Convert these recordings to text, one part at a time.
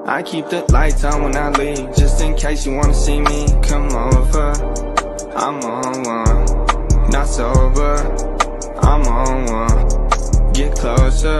I keep the lights on when I leave, just in case you wanna see me. Come over, I'm on one. Not sober, I'm on one. Get closer,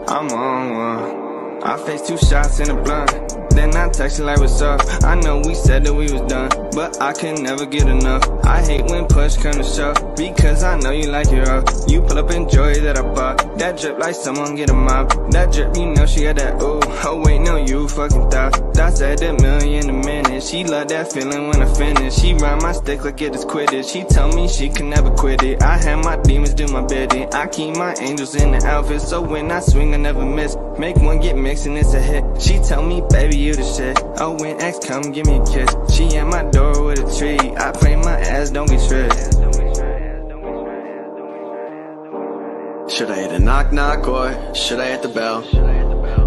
I'm on one. I face 2 shots in a blunt, then I text you like what's up. I know we said that we was done, but I can never get enough. I hate when push come to shove, because I know you like it up. You pull up and joy that I bought, that drip like someone get a mop. That drip, you know she got that ooh. Oh wait, no, you fucking thoughts at a million a minute. She love that feeling when I finish. She ride my stick like it is Quidditch. She tell me she can never quit it. I have my demons do my bidding. I keep my angels in the outfit, so when I swing I never miss. Make one get mixed and it's a hit. She tell me, baby, you the shit. Oh, when X come, give me a kiss. She at my door with a tree. I pray my ass don't get tripped. Should I hit a knock knock or should I hit the bell?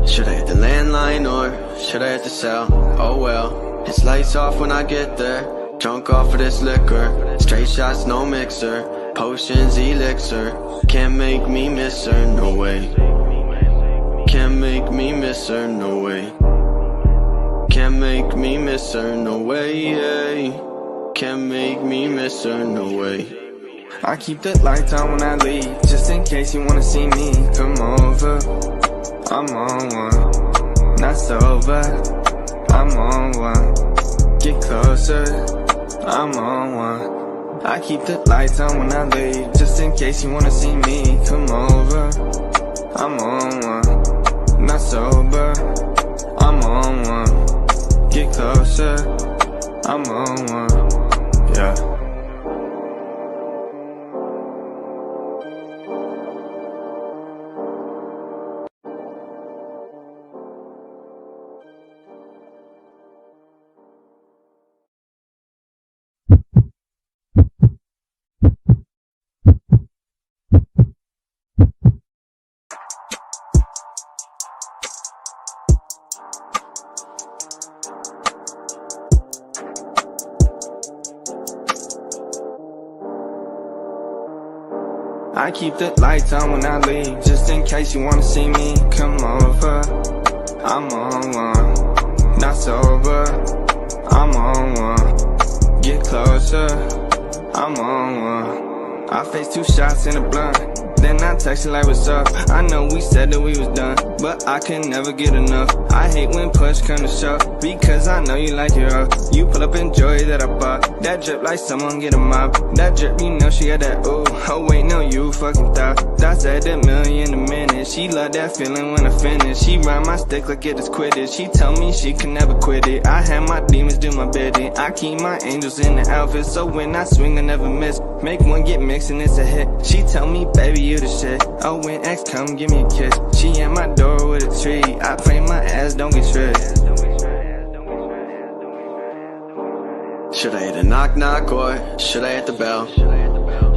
Should I hit the landline or should I hit the cell? Oh well, it's lights off when I get there. Drunk off of this liquor, straight shots, no mixer. Potions, elixir, can't make me miss her, no way. Can't make me miss her, no way. Can't make me miss her, no way. Can't make me miss her, no way. I keep the lights on when I leave, just in case you wanna see me. Come over, I'm on one. Not sober, I'm on one. Get closer, I'm on one. I keep the lights on when I leave, just in case you wanna see me. Come over, I'm on one. Not sober, I'm on one. Get closer, I'm on one. Yeah. I keep the lights on when I leave, just in case you wanna see me. Come over, I'm on one. Not sober, I'm on one. Get closer, I'm on one. I face 2 shots in a blunt, then I text you like what's up. I know we said that we was done, but I can never get enough. I hate when push come to shove, because I know you like it up. You pull up and joy that I bought, that drip like someone get a mop. That drip, you know she got that ooh. Oh wait, no, you fucking thoughts at a million a minute. She love that feeling when I finish. She ride my stick like it is Quidditch. She tell me she can never quit it. I have my demons do my bidding. I keep my angels in the outfit, so when I swing I never miss. Make one get mixed and it's a hit. She tell me, baby, you the shit. Oh, when X come, give me a kiss. She at my door with a tree. I pray my ass don't get tripped. Should I hit a knock knock or should I hit the bell?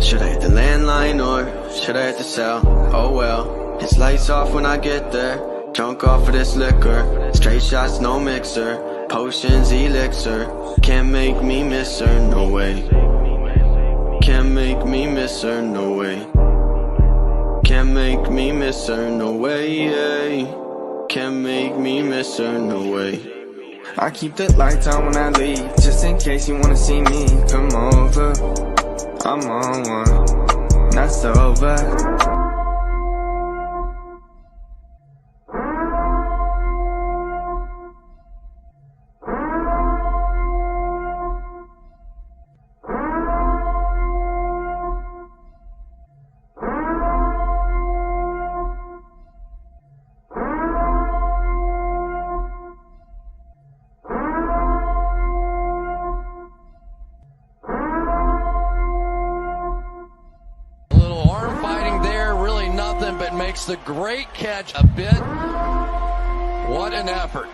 Should I hit the landline or should I hit the cell? Oh well, it's lights off when I get there. Drunk off of this liquor, straight shots, no mixer. Potions, elixir, can't make me miss her, no way. Can't make me miss her, no way. Can't make me miss her, no way. Can't make me miss her, no way. I keep the lights on when I leave, just in case you wanna see me. Come over, I'm on one. Not sober. Makes the great catch a bit. What an effort.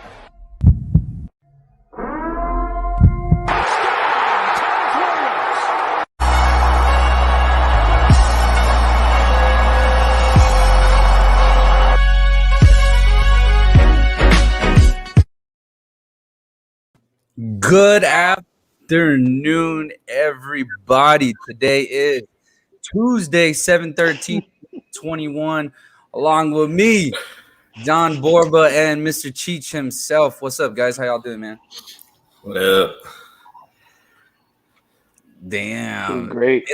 Good afternoon, everybody. Today is Tuesday, 7/13/21. Along with me, Don Borba and Mr. Cheech himself. What's up, guys? How y'all doing, man? What up? Damn. Great.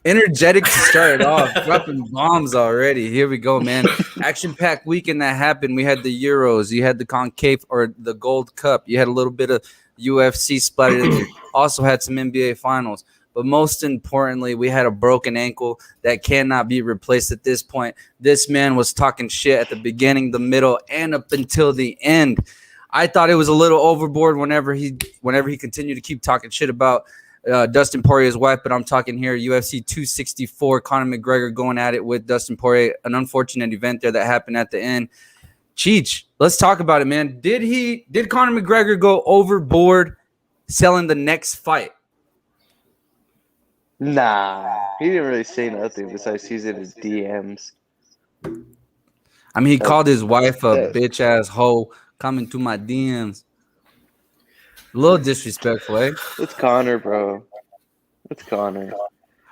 Energetic to start it off. Dropping bombs already. Here we go, man. Action-packed weekend that happened. We had the Euros. You had the Concave or the Gold Cup. You had a little bit of UFC splattered in there. Also had some NBA finals. But most importantly, we had a broken ankle that cannot be replaced at this point. This man was talking shit at the beginning, the middle, and up until the end. I thought it was a little overboard whenever he continued to keep talking shit about Dustin Poirier's wife, but I'm talking here UFC 264, Conor McGregor going at it with Dustin Poirier. An unfortunate event there that happened at the end. Cheech, let's talk about it, man. Did Conor McGregor go overboard selling the next fight? Nah, he didn't really say nothing besides using his DMs. I mean, he called his wife a bitch ass hoe coming to my DMs. A little disrespectful, eh? It's Conor, bro. It's Conor.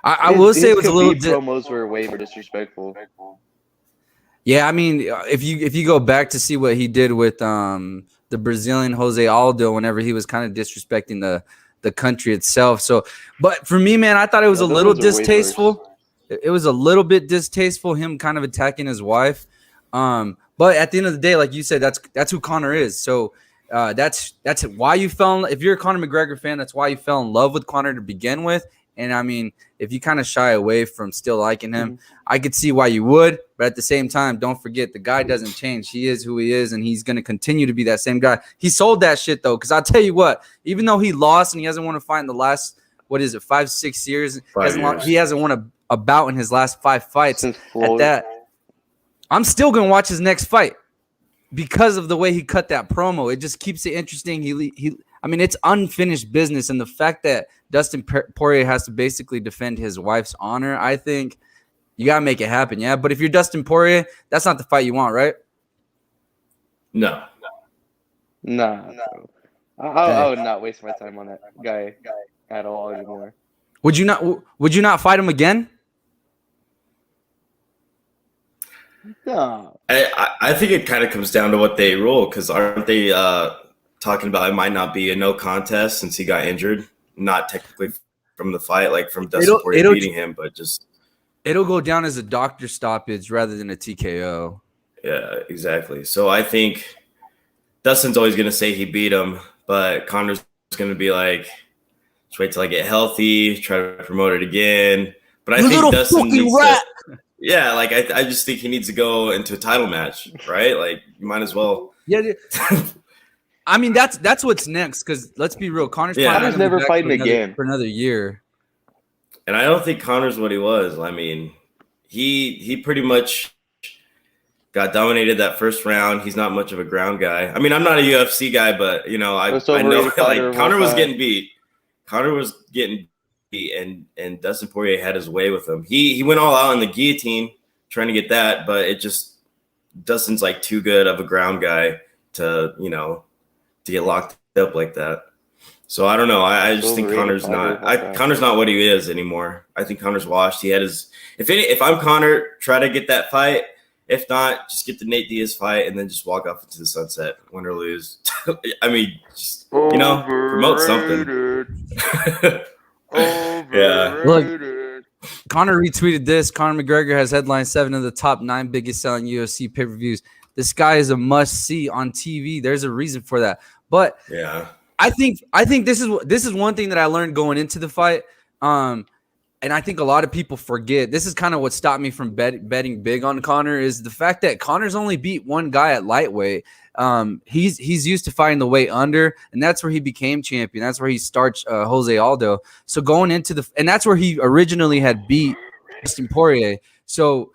I will say it was a little. Promos were way more disrespectful. Yeah, I mean, if you go back to see what he did with the Brazilian Jose Aldo, whenever he was kind of disrespecting the country itself. So, but for me, man, I thought it was a little distasteful. It was a little bit distasteful, him kind of attacking his wife. But at the end of the day, like you said, that's who Conor is. So. That's why you fell. If you're a Conor McGregor fan, that's why you fell in love with Conor to begin with. And I mean, if you kind of shy away from still liking him, I could see why you would. But at the same time, don't forget the guy doesn't change. He is who he is, and he's going to continue to be that same guy. He sold that shit though, because I'll tell you what. Even though he lost and he hasn't won a fight in the last 5-6 years, he hasn't won a bout in his last 5 fights. At that, I'm still going to watch his next fight. Because of the way he cut that promo, it just keeps it interesting. I mean, it's unfinished business, and the fact that Dustin Poirier has to basically defend his wife's honor, I think you gotta make it happen, yeah. But if you're Dustin Poirier, that's not the fight you want, right? No. I would not waste my time on that guy at all anymore. Would you not fight him again? No. I think it kind of comes down to what they rule, because aren't they talking about it might not be a no contest since he got injured? Not technically from the fight, like from Dustin Poirier beating him, but just it'll go down as a doctor stoppage rather than a TKO. Yeah, exactly. So I think Dustin's always going to say he beat him, but Conor's going to be like, just wait till I get healthy, try to promote it again. But I think Dustin needs to. Yeah, like I just think he needs to go into a title match, right? Like you might as well. Yeah, I mean that's what's next. Because let's be real, Conor's never fighting again for another year. And I don't think Conor's what he was. I mean, he pretty much got dominated that first round. He's not much of a ground guy. I mean, I'm not a UFC guy, but you know, I know like Conor was getting beat. Conor was getting beat. And Dustin Poirier had his way with him. He went all out in the guillotine trying to get that, but it just Dustin's like too good of a ground guy to get locked up like that. So I don't know. I just think Conor's not what he is anymore. I think Conor's washed. He had his if I'm Conor, try to get that fight. If not, just get the Nate Diaz fight and then just walk off into the sunset, win or lose. I mean, just promote something. Yeah. Look, Conor retweeted this. Conor McGregor has headlined 7 of the top 9 biggest selling UFC pay-per-views. This guy is a must-see on TV. There's a reason for that. But yeah, I think this is one thing that I learned going into the fight. And I think a lot of people forget. This is kind of what stopped me from betting big on Conor is the fact that Conor's only beat one guy at lightweight. He's used to fighting the weight under, and that's where he became champion. That's where he starched Jose Aldo. So going into and that's where he originally had beat Dustin Poirier. So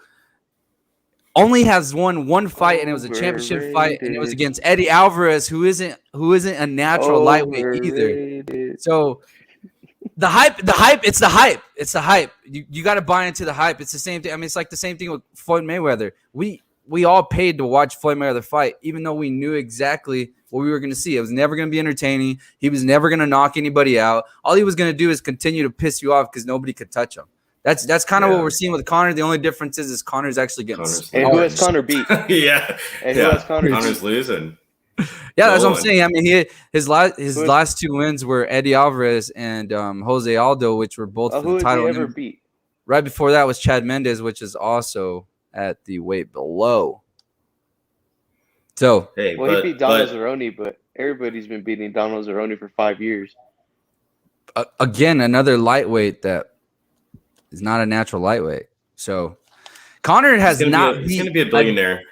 only has won one fight, and it was a championship fight, and it was against Eddie Alvarez, who isn't a natural lightweight either. So the hype, it's the hype. It's the hype. You got to buy into the hype. It's the same thing. I mean, it's like the same thing with Floyd Mayweather. We all paid to watch Floyd Mayweather fight, even though we knew exactly what we were going to see. It was never going to be entertaining. He was never going to knock anybody out. All he was going to do is continue to piss you off because nobody could touch him. That's kind of what we're seeing with Conor. The only difference is Conor's actually getting And who has Conor beat? Yeah. And who has Conor beat? Connor's losing. Yeah, that's what I'm saying. I mean, his last 2 wins were Eddie Alvarez and Jose Aldo, which were both for the title. Who has he ever beat? Right before that was Chad Mendes, which is also at the weight below. So, he beat Donald Cerrone, but everybody's been beating Donald Cerrone for 5 years. Again, another lightweight that is not a natural lightweight. So, Conor has not. He's going to be a billionaire.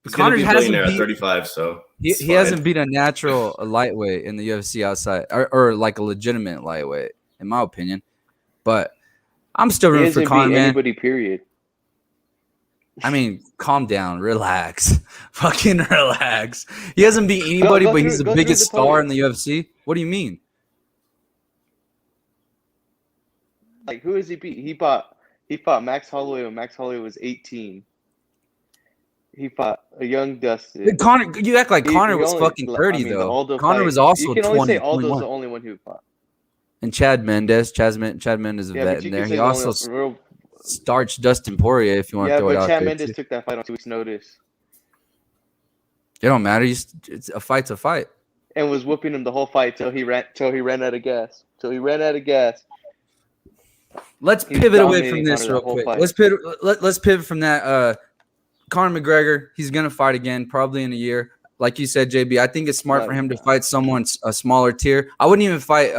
He's going to be a billionaire at 35. So he hasn't beat a natural lightweight in the UFC outside, or like a legitimate lightweight, in my opinion. But I'm still rooting for Conor, man. Anybody, period. I mean, calm down, relax, fucking relax. He hasn't beat anybody, but he's the biggest star in the UFC. What do you mean? Like, who has he beat? He fought Max Holloway when Max Holloway was 18. He fought a young Dustin. Conor, you act like Conor was fucking 30 though. Conor was also 20. You can only say Aldo's the only one who fought. And Chad Mendes is a vet in there. He also starched Dustin Poirier, if you want to throw it out there. Yeah, but Chad Mendes took that fight on 2 weeks' notice. It don't matter. It's a fight's a fight. And was whooping him the whole fight till he ran out of gas. Let's pivot away from this real quick. Let's pivot from that. Conor McGregor, he's gonna fight again, probably in a year. Like you said, JB, I think it's smart for him to fight someone a smaller tier. I wouldn't even fight.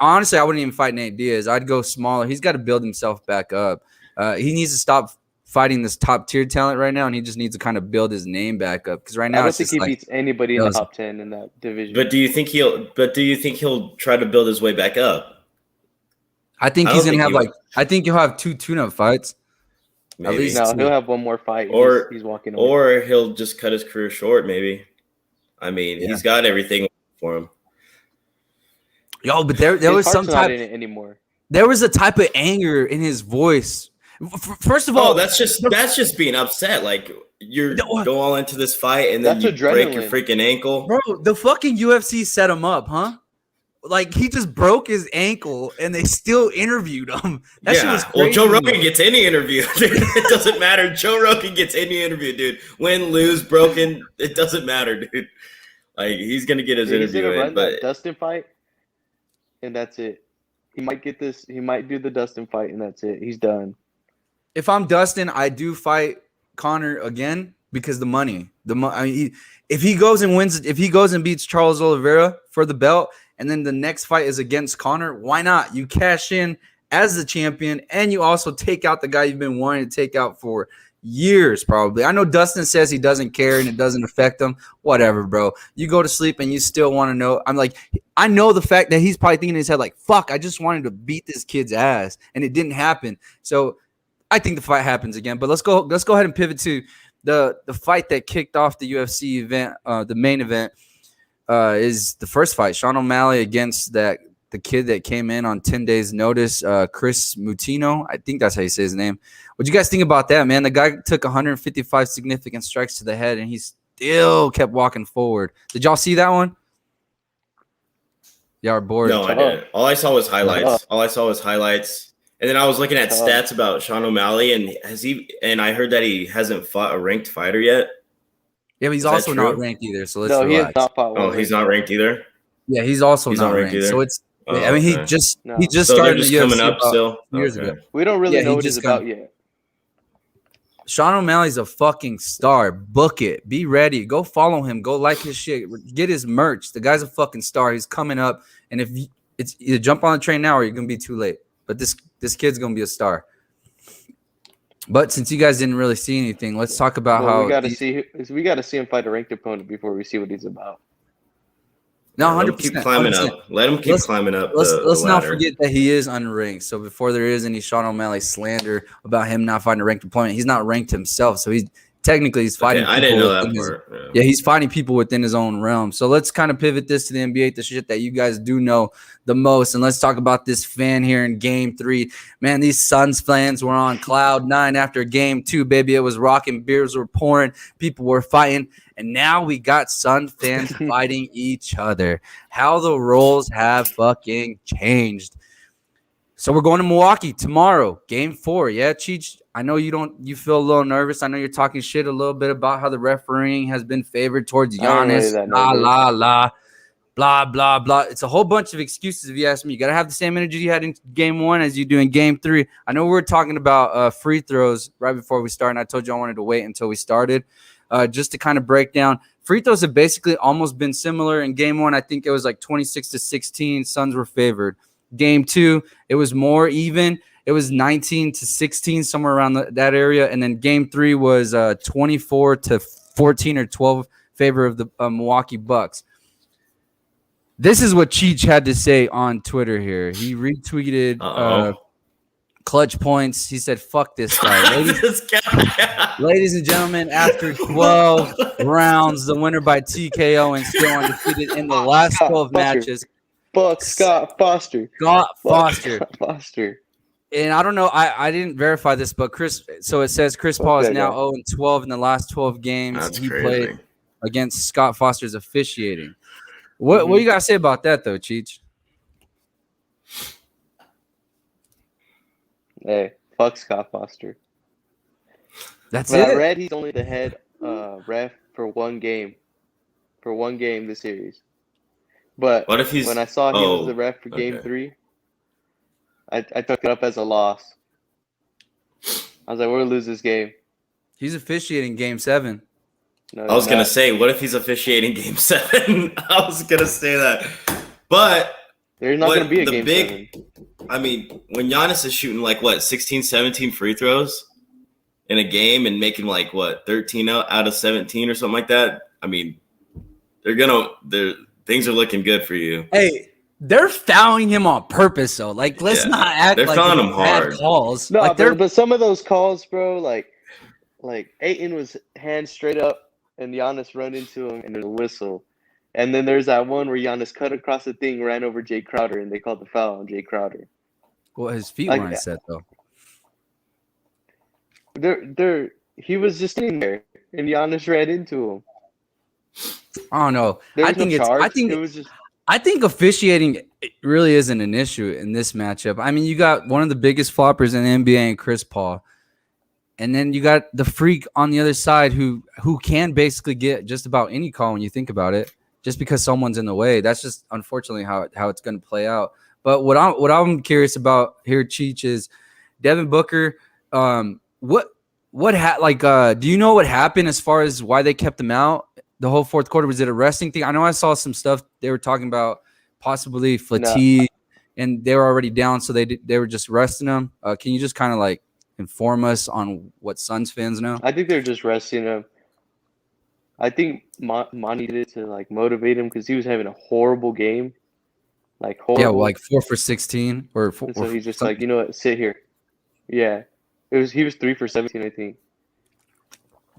Honestly, I wouldn't even fight Nate Diaz. I'd go smaller. He's got to build himself back up. He needs to stop fighting this top tier talent right now, and he just needs to kind of build his name back up. Because right now, I don't think he beats anybody in the top 10 in that division. But do you think he'll try to build his way back up? I think he's gonna have I think he'll have 2 tune-up fights. Maybe. At least he'll have one more fight. Or he's walking away. Or he'll just cut his career short. Maybe. I mean, he's got everything for him. Yo, but there was some type in it anymore. There was a type of anger in his voice. First of all, that's just being upset. Like you're go all into this fight and then you break your freaking ankle, bro. The fucking UFC set him up, huh? Like he just broke his ankle and they still interviewed him. That shit was crazy. Well, Joe Rogan gets any interview. It doesn't matter. Joe Rogan gets any interview, dude. Win, lose, broken, it doesn't matter, dude. Like he's gonna get his interview in, but that Dustin fight, and that's it. He might get this. He might do the Dustin fight, and that's it. He's done. If I'm Dustin, I do fight Conor again because the money. I mean, if he goes and wins, if he goes and beats Charles Oliveira for the belt, and then the next fight is against Conor, why not? You cash in as the champion, and you also take out the guy you've been wanting to take out for years, probably. I know Dustin says he doesn't care and it doesn't affect him. Whatever, bro. You go to sleep and you still want to know. I'm like, I know the fact that he's probably thinking in his head, like, fuck, I just wanted to beat this kid's ass, and it didn't happen. So I think the fight happens again. But let's go ahead and pivot to the fight that kicked off the UFC event. The main event is the first fight, Sean O'Malley against the kid that came in on 10 days notice, Chris Mutino. I think that's how you say his name. What do you guys think about that, man? The guy took 155 significant strikes to the head, and he still kept walking forward. Did y'all see that one? Y'all are bored. No, I didn't. All I saw was highlights. And then I was looking at stats about Sean O'Malley, and I heard that he hasn't fought a ranked fighter yet. Yeah, but he's also not ranked either. So let's relax. He has not fought one. He's not ranked either. Yeah, he's also not ranked either. So it's. I mean, he just started just the UFC coming up still years ago. We don't really know what he's about yet. Sean O'Malley's a fucking star. Book it. Be ready. Go follow him. Go like his shit. Get his merch. The guy's a fucking star. He's coming up. And if it's either jump on the train now or you're gonna be too late. But this kid's gonna be a star. But since you guys didn't really see anything, let's talk about how we got to see him fight a ranked opponent before we see what he's about. No, 100%. Let him keep climbing up. Let him keep climbing up. Let's not forget that he is unranked. So before there is any Sean O'Malley slander about him not fighting a ranked opponent, he's not ranked himself. So he's fighting. I didn't know that part. Yeah, he's fighting people within his own realm. So let's kind of pivot this to the NBA, the shit that you guys do know the most, and let's talk about this fan here in Game 3. Man, these Suns fans were on cloud 9 after Game 2, baby. It was rocking, beers were pouring, people were fighting, and now we got Sun fans fighting each other. How the roles have fucking changed. So we're going to Milwaukee tomorrow, game 4. Yeah, Cheech, I know you feel a little nervous. I know you're talking shit a little bit about how the refereeing has been favored towards I ain't really Giannis. that La, nervous. la, la, blah, blah, blah. It's a whole bunch of excuses if you ask me. You got to have the same energy you had in game 1 as you do in game 3. I know we were talking about free throws right before we started, and I told you I wanted to wait until we started just to kind of break down. Free throws have basically almost been similar. In game 1, I think it was like 26-16. Suns were favored. Game 2, it was more even. It was 19-16, somewhere around that area. And then game 3 was 24-14 or 12 favor of the Milwaukee Bucks. This is what Cheech had to say on Twitter here. He retweeted clutch points. He said, fuck this guy. Ladies and gentlemen, after 12 rounds, the winner by TKO and still undefeated in the last 12 matches. Fuck Scott Foster. Foster. Foster. And I don't know, I didn't verify this, but Chris Paul is now 0-12 in the last 12 games. That's he crazy. played against Scott Foster's officiating. What you got to say about that, though, Cheech? Hey, fuck Scott Foster. That's But it? I read he's only the head ref for one game. For one game this series. But What if he's when I saw he was the ref for game 3, I took it up as a loss. I was like, we're gonna lose this game. He's officiating game 7. No, I was gonna say, what if he's officiating game 7? I was gonna say that, but there's not gonna be a game 7. I mean, when Giannis is shooting like 16, 17 free throws in a game and making 13 out of 17 or something like that. I mean, things are looking good for you. Hey, they're fouling him on purpose, though. Like, let's not act they're like fouling it's him bad hard. calls. No, like but some of those calls, bro, like Ayton was hands straight up and Giannis run into him and there's a whistle. And then there's that one where Giannis cut across the thing, ran over Jay Crowder, and they called the foul on Jay Crowder. Well, his feet Like, weren't set, though. He was just sitting there, and Giannis ran into him. I don't know. I think officiating really isn't an issue in this matchup. I mean, you got one of the biggest floppers in the NBA and Chris Paul. And then you got the freak on the other side who can basically get just about any call when you think about it, just because someone's in the way. That's just unfortunately how it's going to play out. But what I'm curious about here, Cheech, is Devin Booker. Do you know what happened as far as why they kept him out the whole fourth quarter? Was it a resting thing? I know I saw some stuff they were talking about possibly fatigue, and they were already down, so they were just resting him. Can you just kind of inform us on what Suns fans know? I think they're just resting him. I think Monty did it to motivate him because he was having a horrible game. Horrible. Yeah, 4 for 16 or 4. So he's just you know what, sit here. Yeah. He was 3 for 17, I think.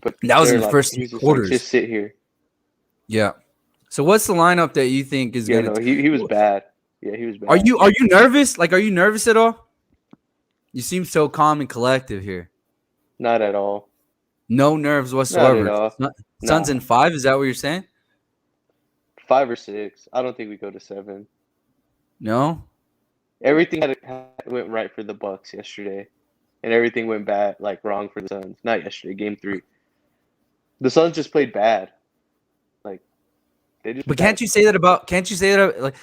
But that was in the first 2 quarters. Just sit here. Yeah. So what's the lineup that you think is going to? He was bad. Yeah, he was bad. Are you nervous? Are you nervous at all? You seem so calm and collective here. Not at all. No nerves whatsoever. Not at all. Suns in 5. Is that what you're saying? 5 or 6. I don't think we go to 7. No. Everything went right for the Bucks yesterday, and everything went bad, wrong for the Suns. Not yesterday, game 3. The Suns just played bad. They just. But can't you say that about? Can't you say that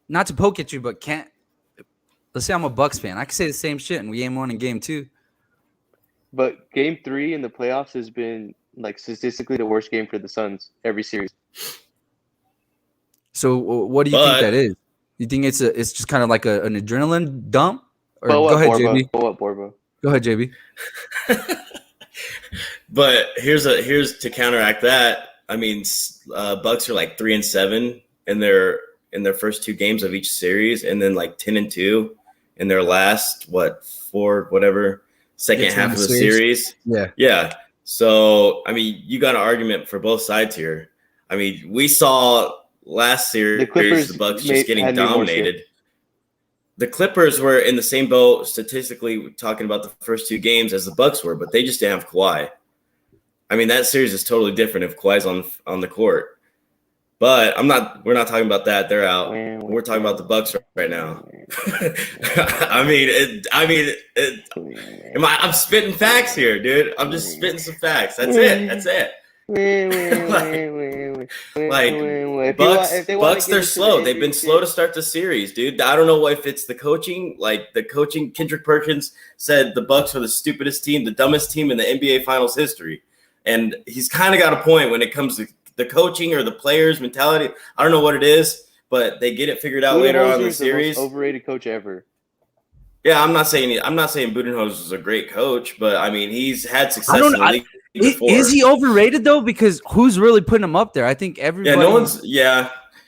not to poke at you, but can't? Let's say I'm a Bucks fan. I can say the same shit in game 1 and game 2. But game 3 in the playoffs has been statistically the worst game for the Suns every series. So what do you think that is? You think it's just kind of like an adrenaline dump? Or go ahead, JB. Borba. Go ahead, JB. But here's to counteract that. I mean, Bucks are 3-7 in their first 2 games of each series, and then 10-2 in their last second half of the series. Yeah. So I mean, you got an argument for both sides here. I mean, we saw last series the Bucks just getting dominated. The Clippers were in the same boat statistically, talking about the first 2 games as the Bucks were, but they just didn't have Kawhi. I mean, that series is totally different if Kawhi's on the court. But we're not talking about that. They're out. We're talking about the Bucks right now. I'm spitting facts here, dude. I'm just spitting some facts. That's it. Bucks, they're slow. They've been slow to start the series, dude. I don't know if it's the coaching. Like the coaching, Kendrick Perkins said the Bucks are the stupidest team, the dumbest team in the NBA Finals history. And he's kind of got a point when it comes to the coaching or the players' mentality. I don't know what it is, but they get it figured out later on in the series. The most overrated coach ever. Yeah, I'm not saying Budenholzer is a great coach, but I mean he's had success in the league before. Is he overrated though? Because who's really putting him up there? I think everybody.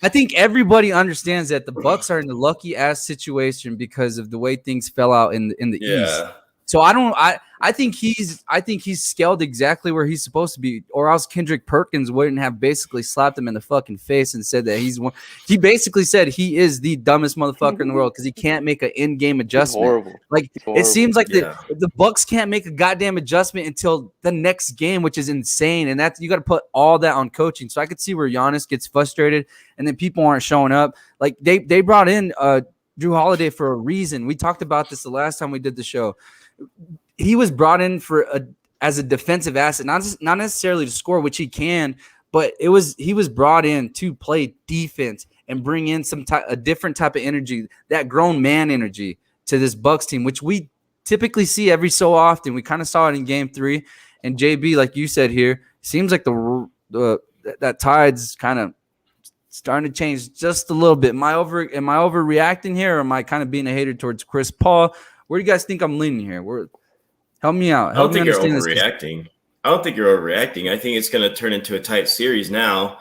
I think everybody understands that the Bucks are in a lucky ass situation because of the way things fell out in the East. So I think he's scaled exactly where he's supposed to be, or else Kendrick Perkins wouldn't have basically slapped him in the fucking face and said that he basically said he is the dumbest motherfucker in the world because he can't make an in-game adjustment. Horrible. It seems like the Bucks can't make a goddamn adjustment until the next game, which is insane. And that's, you got to put all that on coaching. So I could see where Giannis gets frustrated and then people aren't showing up. Like they brought in Drew Holiday for a reason. We talked about this the last time we did the show. He was brought in as a defensive asset, not necessarily to score, which he can, but he was brought in to play defense and bring in a different type of energy, that grown man energy to this Bucks team, which we typically see every so often. We kind of saw it in Game 3, and JB, like you said here, seems like that tide's kind of starting to change just a little bit. Am I overreacting here, or am I kind of being a hater towards Chris Paul? Where do you guys think I'm leaning here? Help me out. I don't think you're overreacting. I think it's going to turn into a tight series now.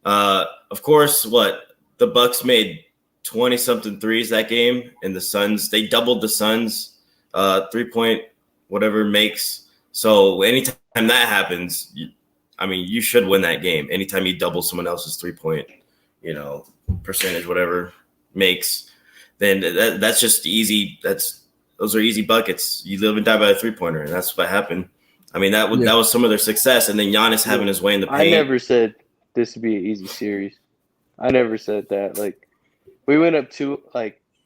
Of course, the Bucks made 20-something threes that game, and the Suns, they doubled the Suns 3-point whatever makes. So anytime that happens, you should win that game. Anytime you double someone else's 3-point, percentage, whatever makes, then that's just easy. Those are easy buckets. You live and die by a 3-pointer, and that's what happened. I mean, that was some of their success, and then Giannis having his way in the paint. I never said this would be an easy series. I never said that. Like, we went up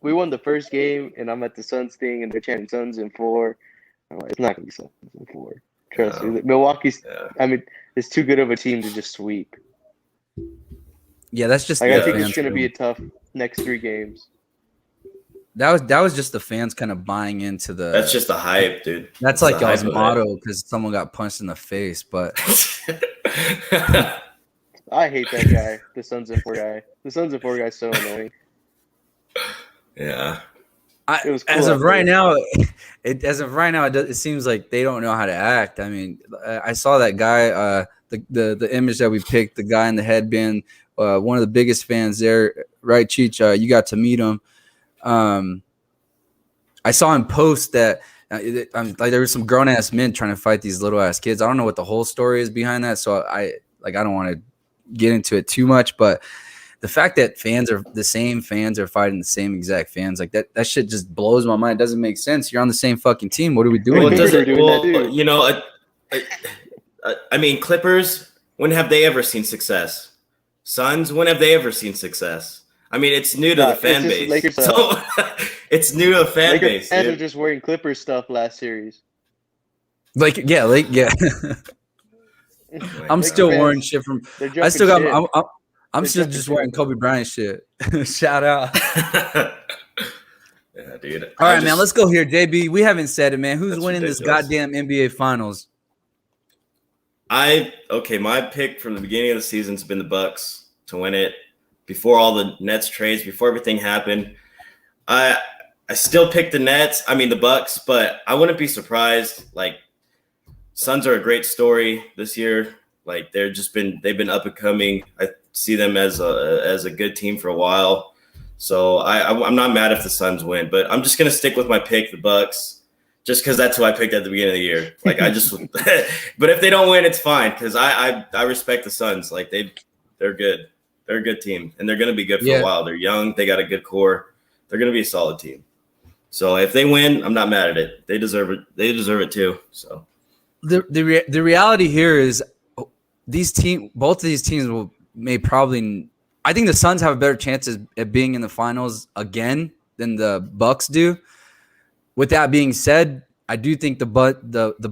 we won the first game, and I'm at the Suns thing, and they're chanting Suns in 4. I'm like, it's not going to be Suns in 4. Trust me. Milwaukee's, it's too good of a team to just sweep. Yeah, that's just. I think it's going to be a tough next 3 games. That was just the fans kind of buying into the. That's just the hype, dude. That's like y'all's motto because someone got punched in the face, but. I hate that guy, the Suns and 4 guy. The Suns and 4 guy is so annoying. Yeah. It was cool as of right now, it seems like they don't know how to act. I mean, I saw that guy, the image that we picked, the guy in the headband, one of the biggest fans there, right, Cheech? You got to meet him. I saw him post that there were some grown ass men trying to fight these little ass kids. I don't know what the whole story is behind that, so I don't want to get into it too much. But the fact that the same fans are fighting the same exact fans, like that shit just blows my mind. It doesn't make sense. You're on the same fucking team. What are we doing? Clippers. When have they ever seen success? Suns. When have they ever seen success? I mean, it's new to the fan base. It's new to the fan base. Fans are just wearing Clippers stuff last series. I'm still wearing shit from. I still got. I'm still just wearing Kobe Bryant shit. Shout out. Yeah, dude. All right, man. Let's go here, JB. We haven't said it, man. Who's winning this goddamn NBA Finals? My pick from the beginning of the season has been the Bucks to win it. Before all the Nets trades, before everything happened, I still picked the Bucks, but I wouldn't be surprised. Like, Suns are a great story this year. Like, they've been up and coming. I see them as a good team for a while. So I'm not mad if the Suns win, but I'm just gonna stick with my pick, the Bucks, just because that's who I picked at the beginning of the year. Like, but if they don't win, it's fine because I respect the Suns. Like, they're good. They're a good team, and they're going to be good for a while. They're young. They got a good core. They're going to be a solid team. So if they win, I'm not mad at it. They deserve it. They deserve it too. So the reality here is both of these teams may probably I think the Suns have a better chance at being in the finals again than the Bucks do. With that being said, I do think the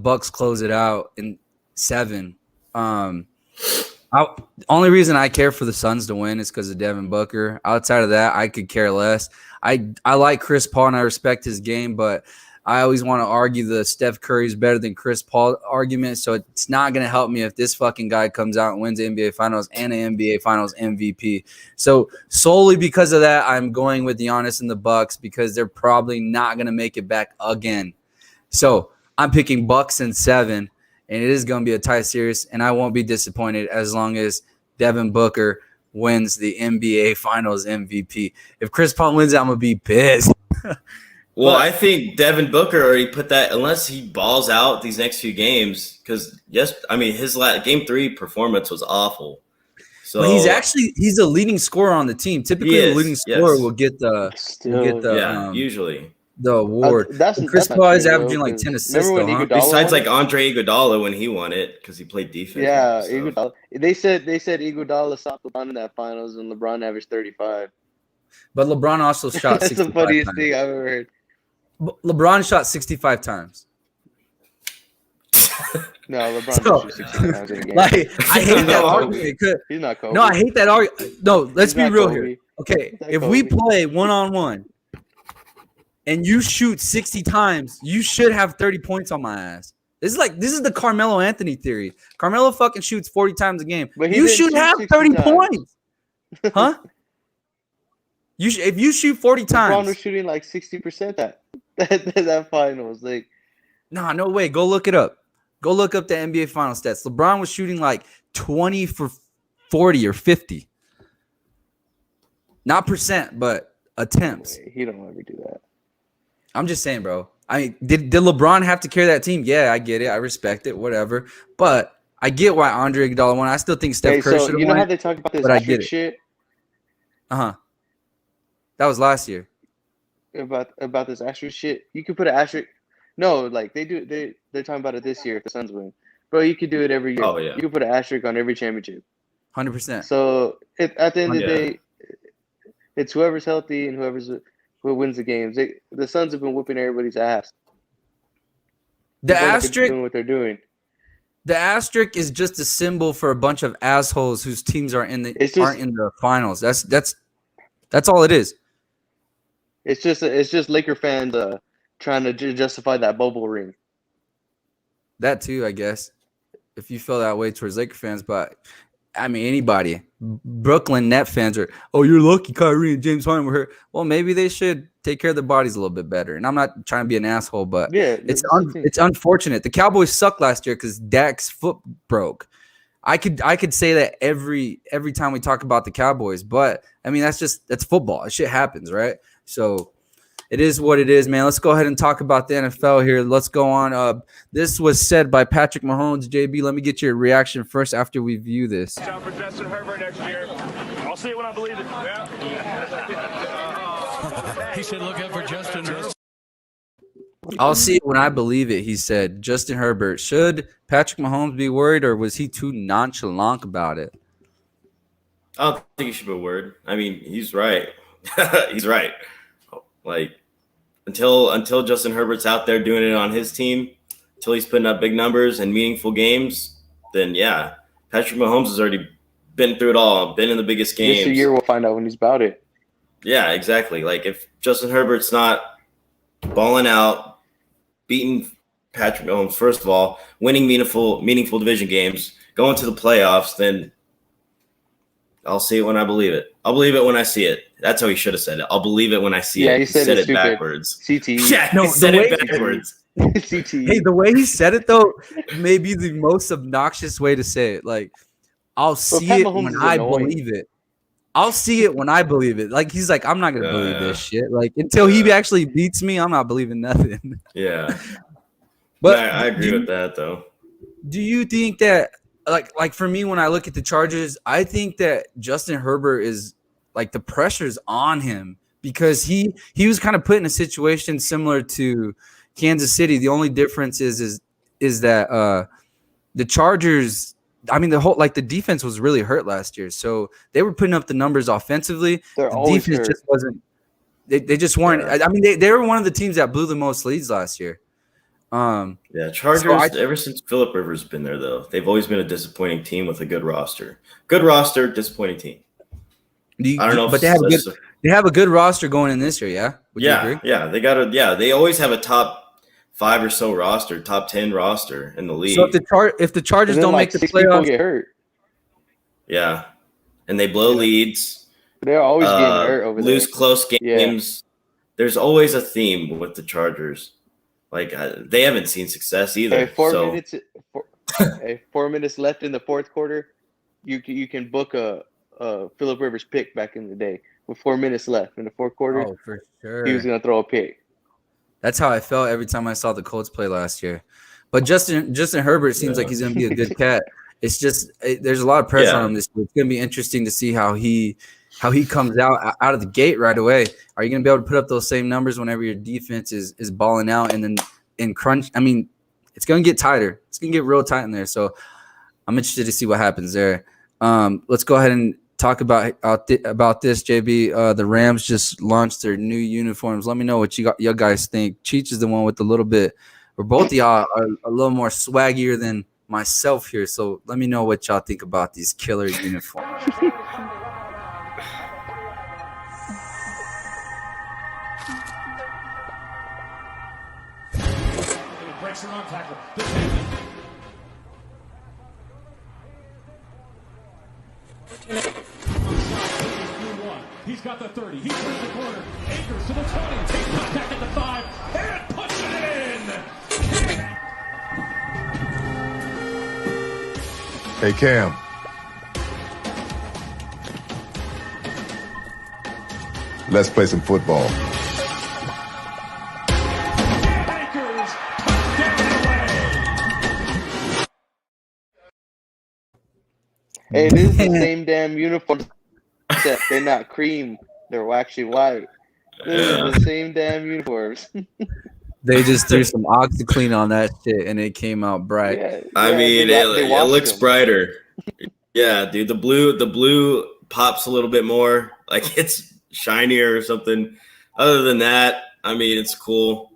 Bucks close it out in 7. Only reason I care for the Suns to win is because of Devin Booker. Outside of that, I could care less. I like Chris Paul and I respect his game, but I always want to argue the Steph Curry's better than Chris Paul argument. So it's not going to help me if this fucking guy comes out and wins the NBA Finals and an NBA Finals MVP. So solely because of that, I'm going with Giannis and the Bucks because they're probably not going to make it back again. So I'm picking Bucks in 7. And it is going to be a tight series, and I won't be disappointed as long as Devin Booker wins the NBA Finals MVP. If Chris Paul wins, I'm going to be pissed. Well, I think Devin Booker already put that, unless he balls out these next few games, because his game 3 performance was awful. So but he's a leading scorer on the team. Typically, the leading scorer will get the usually the award. Chris Paul is averaging like 10 assists. Besides like Andre Iguodala when he won it because he played defense. Yeah, Iguodala. They said Iguodala stopped LeBron in that finals and LeBron averaged 35. But LeBron also shot 65 That's the funniest times. thing I've ever heard. LeBron shot 65 times. No, LeBron doesn't shoot 65 times in a game. Like, I hate that argument. He's not Kobe. No, I hate that argument. No, let's be real Kobe. here. Okay, if Kobe. we play one-on-one and you shoot 60 times, you should have 30 points on my ass. This is the Carmelo Anthony theory. Carmelo fucking shoots 40 times a game. But You should have 30 times. points. Huh? If you shoot 40 LeBron times. was shooting like 60% that finals. Like, Nah, no way. Go look it up. Go look up the NBA final stats. LeBron was shooting like 20 for 40 or 50. Not percent, but attempts. he don't ever do that. I'm just saying, bro. I mean, did LeBron have to carry that team? Yeah, I get it. I respect it. Whatever. But I get why Andre Iguodala won. I still think Steph Curry should have won. You know how they talk about this asterisk shit? Uh-huh. That was last year. About this asterisk shit. You could put an asterisk. No, like they're talking about it this year if the Suns win. Bro, you could do it every year. Oh, yeah. You could put an asterisk on every championship. 100%. So at the end of the day, it's whoever's healthy and who wins the games. The Suns have been whooping everybody's ass. The asterisk doing what they're doing. The asterisk is just a symbol for a bunch of assholes whose teams aren't in the finals. That's all it is. It's just Laker fans trying to justify that bubble ring. That too, I guess. If you feel that way towards Laker fans, but I mean anybody, Brooklyn Net fans are, oh, you're lucky Kyrie and James Harden were hurt. Well, maybe they should take care of their bodies a little bit better. And I'm not trying to be an asshole, but yeah, it's unfortunate. The Cowboys sucked last year because Dak's foot broke. I could say that every time we talk about the Cowboys, but I mean that's football. Shit happens, right? So it is what it is, man. Let's go ahead and talk about the NFL here. Let's go on. This was said by Patrick Mahomes. JB, let me get your reaction first after we view this. Time for Justin Herbert next year. I'll see it when I believe it. Yeah. He said, look out for Justin. I'll see it when I believe it, he said. Justin Herbert. Should Patrick Mahomes be worried, or was he too nonchalant about it? I don't think he should be worried. I mean, he's right. He's right. Like, until Justin Herbert's out there doing it on his team, until he's putting up big numbers and meaningful games, then yeah, Patrick Mahomes has already been through it all, been in the biggest games. This year we'll find out when he's about it. Yeah, exactly. Like if Justin Herbert's not balling out, beating Patrick Mahomes, first of all, winning meaningful division games, going to the playoffs, then I'll see it when I believe it. I'll believe it when I see it. That's how he should have said it. I'll believe it when I see it. He said it backwards. CT. Yeah, he said it backwards. CT. Hey, the way he said it, though, may be the most obnoxious way to say it. Like, I'll see it when I believe it. I'll see it when I believe it. Like, he's like, I'm not going to believe this shit. Like, until he actually beats me, I'm not believing nothing. Yeah. But I agree with that, though. Do you think that, like for me, when I look at the Chargers, I think that Justin Herbert is, like, the pressure's on him because he was kind of put in a situation similar to Kansas City. The only difference is that the Chargers I mean, the defense was really hurt last year. So they were putting up the numbers offensively. They're The always defense hurt. just wasn't. They just weren't. Yeah. I mean, they were one of the teams that blew the most leads last year. Yeah, Chargers, ever since Phillip Rivers has been there, though, they've always been a disappointing team with a good roster. Good roster, disappointing team. I don't know, but they have a good roster going in this year. Yeah, would you agree? They always have a top 5 or so roster, top 10 roster in the league. So if the Chargers don't make the playoffs, get hurt. Yeah, and they blow leads. They're always getting hurt over there. Lose close games. Yeah. There's always a theme with the Chargers. Like they haven't seen success either. Hey, 4 minutes left in the fourth quarter. You can book a Phillip Rivers pick back in the day with 4 minutes left in the fourth quarter. Oh, for sure. He was gonna throw a pick. That's how I felt every time I saw the Colts play last year. But Justin Herbert seems like he's gonna be a good cat. It's just there's a lot of pressure on him this year. It's gonna be interesting to see how he comes out of the gate right away. Are you gonna be able to put up those same numbers whenever your defense is balling out and then in crunch? I mean, it's gonna get tighter. It's gonna get real tight in there. So I'm interested to see what happens there. Let's go ahead and talk about this, JB. The Rams just launched their new uniforms. Let me know what you guys think. Cheech is the one with a little bit, or both of y'all are a little more swaggier than myself here. So let me know what y'all think about these killer uniforms. Breaks the wrong tackle. He's got the 30. He turns the corner. Akers to the 20. Takes contact at the 5. And puts it in. Hey, Cam. Let's play some football. Akers, touchdown away. Hey, it is the same damn uniform. Except they're not cream. They're actually white. They're the same damn uniforms. They just threw some OxyClean on that shit and it came out bright. I mean, it looks brighter. Yeah, dude. The blue pops a little bit more. Like it's shinier or something. Other than that, I mean, it's cool.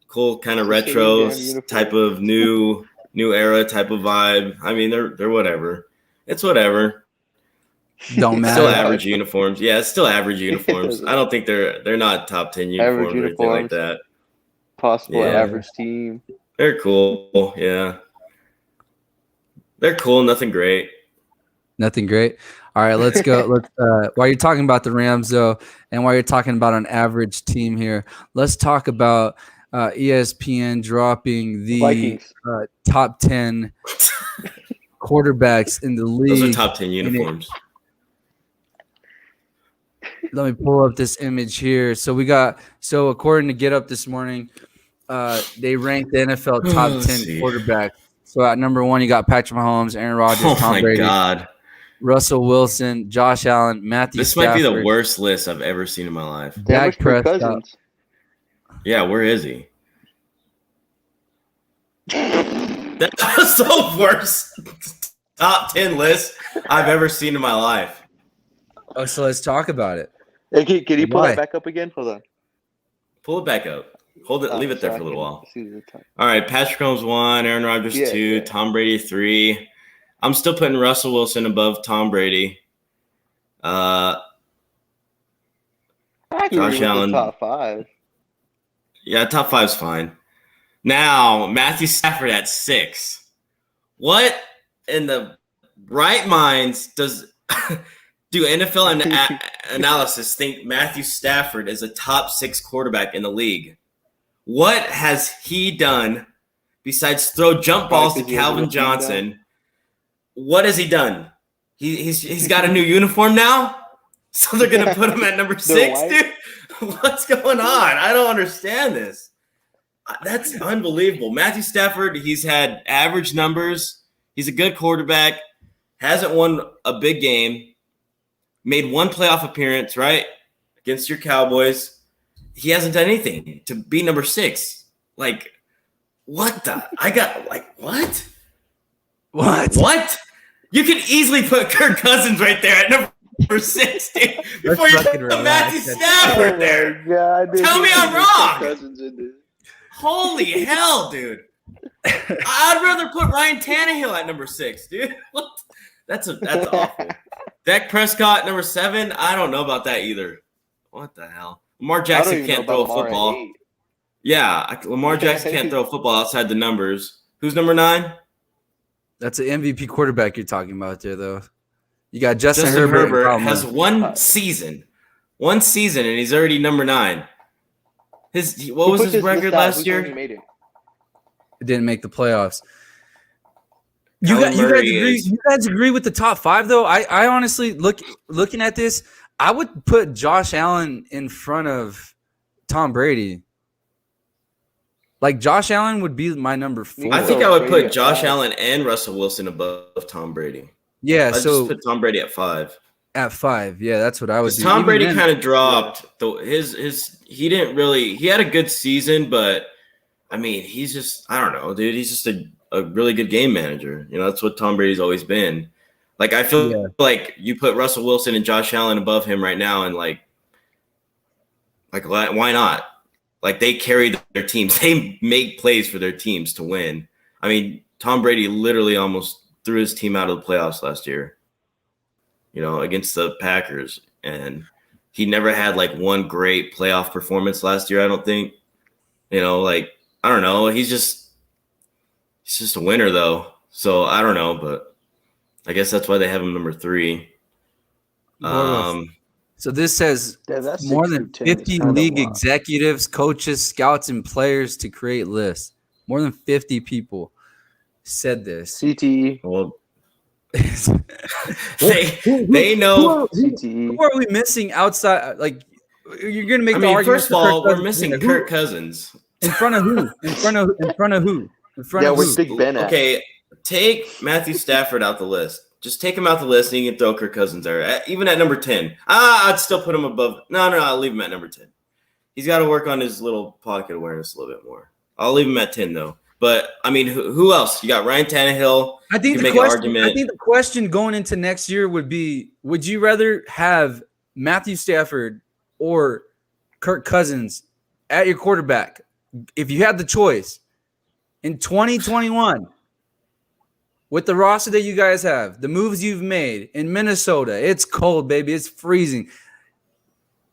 Cool kind of retro type of new era type of vibe. I mean, they're whatever. It's whatever. Don't matter. Still average uniforms. Yeah, it's still average uniforms. I don't think they're not top 10 uniforms or anything like that. Possible average team. They're cool. Yeah. They're cool. Nothing great. Nothing great. All right, let's go. While you're talking about the Rams, though, and while you're talking about an average team here, let's talk about ESPN dropping the top 10 quarterbacks in the league. Those are top 10 uniforms. Let me pull up this image here. So according to Get Up this morning, they ranked the NFL top 10 quarterbacks. So at number 1, you got Patrick Mahomes, Aaron Rodgers, Tom Brady, God. Russell Wilson, Josh Allen, Matthew Stafford. Might be the worst list I've ever seen in my life. Dak Prescott. Yeah, where is he? That's the worst top 10 list I've ever seen in my life. Oh, so let's talk about it. Hey, can you pull that back up again? Hold on. Pull it back up. Hold it. Leave it there for a little while. All right. Patrick Mahomes 1, Aaron Rodgers 2, Tom Brady 3. I'm still putting Russell Wilson above Tom Brady. Josh Allen. Top 5. Yeah, top 5's fine. Now, Matthew Stafford at 6. What in the right minds does do NFL analysis think Matthew Stafford is a top 6 quarterback in the league? What has he done besides throw jump balls to Calvin Johnson? What has he done? He's got a new uniform now? So they're going to put him at number 6, dude? What's going on? I don't understand this. That's unbelievable. Matthew Stafford, he's had average numbers. He's a good quarterback. Hasn't won a big game. Made one playoff appearance, right? Against your Cowboys. He hasn't done anything to be number 6. Like, what the? What? What? You could easily put Kirk Cousins right there at number 6, dude. Before you fucking put relax. Matthew Stafford there. God, Tell me I'm wrong. Cousins in there. Holy hell, dude. I'd rather put Ryan Tannehill at number 6, dude. What? That's awful. Dak Prescott, number 7. I don't know about that either. What the hell? Lamar Jackson can't throw a football. Yeah, Lamar Jackson can't throw a football outside the numbers. Who's number 9? That's an MVP quarterback you're talking about there, though. You got Justin Justin Herbert has one season, and he's already number 9. What was his record last year? It didn't make the playoffs. You guys agree with the top 5 though? I honestly looking at this, I would put Josh Allen in front of Tom Brady. Like Josh Allen would be my number 4. I think I would put Josh Allen and Russell Wilson above Tom Brady. Yeah, I'd just put Tom Brady at 5. At 5, yeah, that's what I would do. Tom Brady kind of dropped. He didn't really. He had a good season, but I mean, he's just, I don't know, dude. He's just a really good game manager. You know, that's what Tom Brady's always been. Like, I feel like you put Russell Wilson and Josh Allen above him right now, and like why not? Like, they carry their teams. They make plays for their teams to win. I mean, Tom Brady literally almost threw his team out of the playoffs last year, you know, against the Packers. And he never had like one great playoff performance last year, I don't think. You know, like, I don't know. He's just a winner, though. So I don't know, but I guess that's why they have him number 3. So this says more than 50 league executives, coaches, scouts, and players to create lists. More than 50 people said this. CTE. Well, they know. Who are we missing outside? Like, you're gonna make the argument. First of all, we're missing Kirk Cousins. In front of who? In front of who? Where's Big Ben at? Okay, take Matthew Stafford out the list. Just take him out the list, and you can throw Kirk Cousins there, even at number 10. I'd still put him above. No, I'll leave him at number 10. He's got to work on his little pocket awareness a little bit more. I'll leave him at 10 though. But I mean, who else? You got Ryan Tannehill. I think the question going into next year would be: would you rather have Matthew Stafford or Kirk Cousins at your quarterback if you had the choice in 2021? With the roster that you guys have, the moves you've made in Minnesota, it's cold, baby. It's freezing.